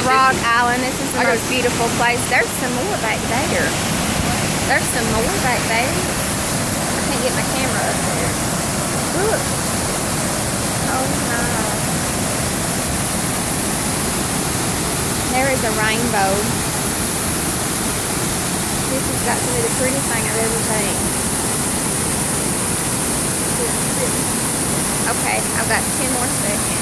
The Rock Island. This is the most beautiful place. There's some more back there. There's some more back there. I can't get my camera up there. Look. Oh my. There is a rainbow. This has got to be the prettiest thing I've ever seen. Okay, I've got 10 more seconds.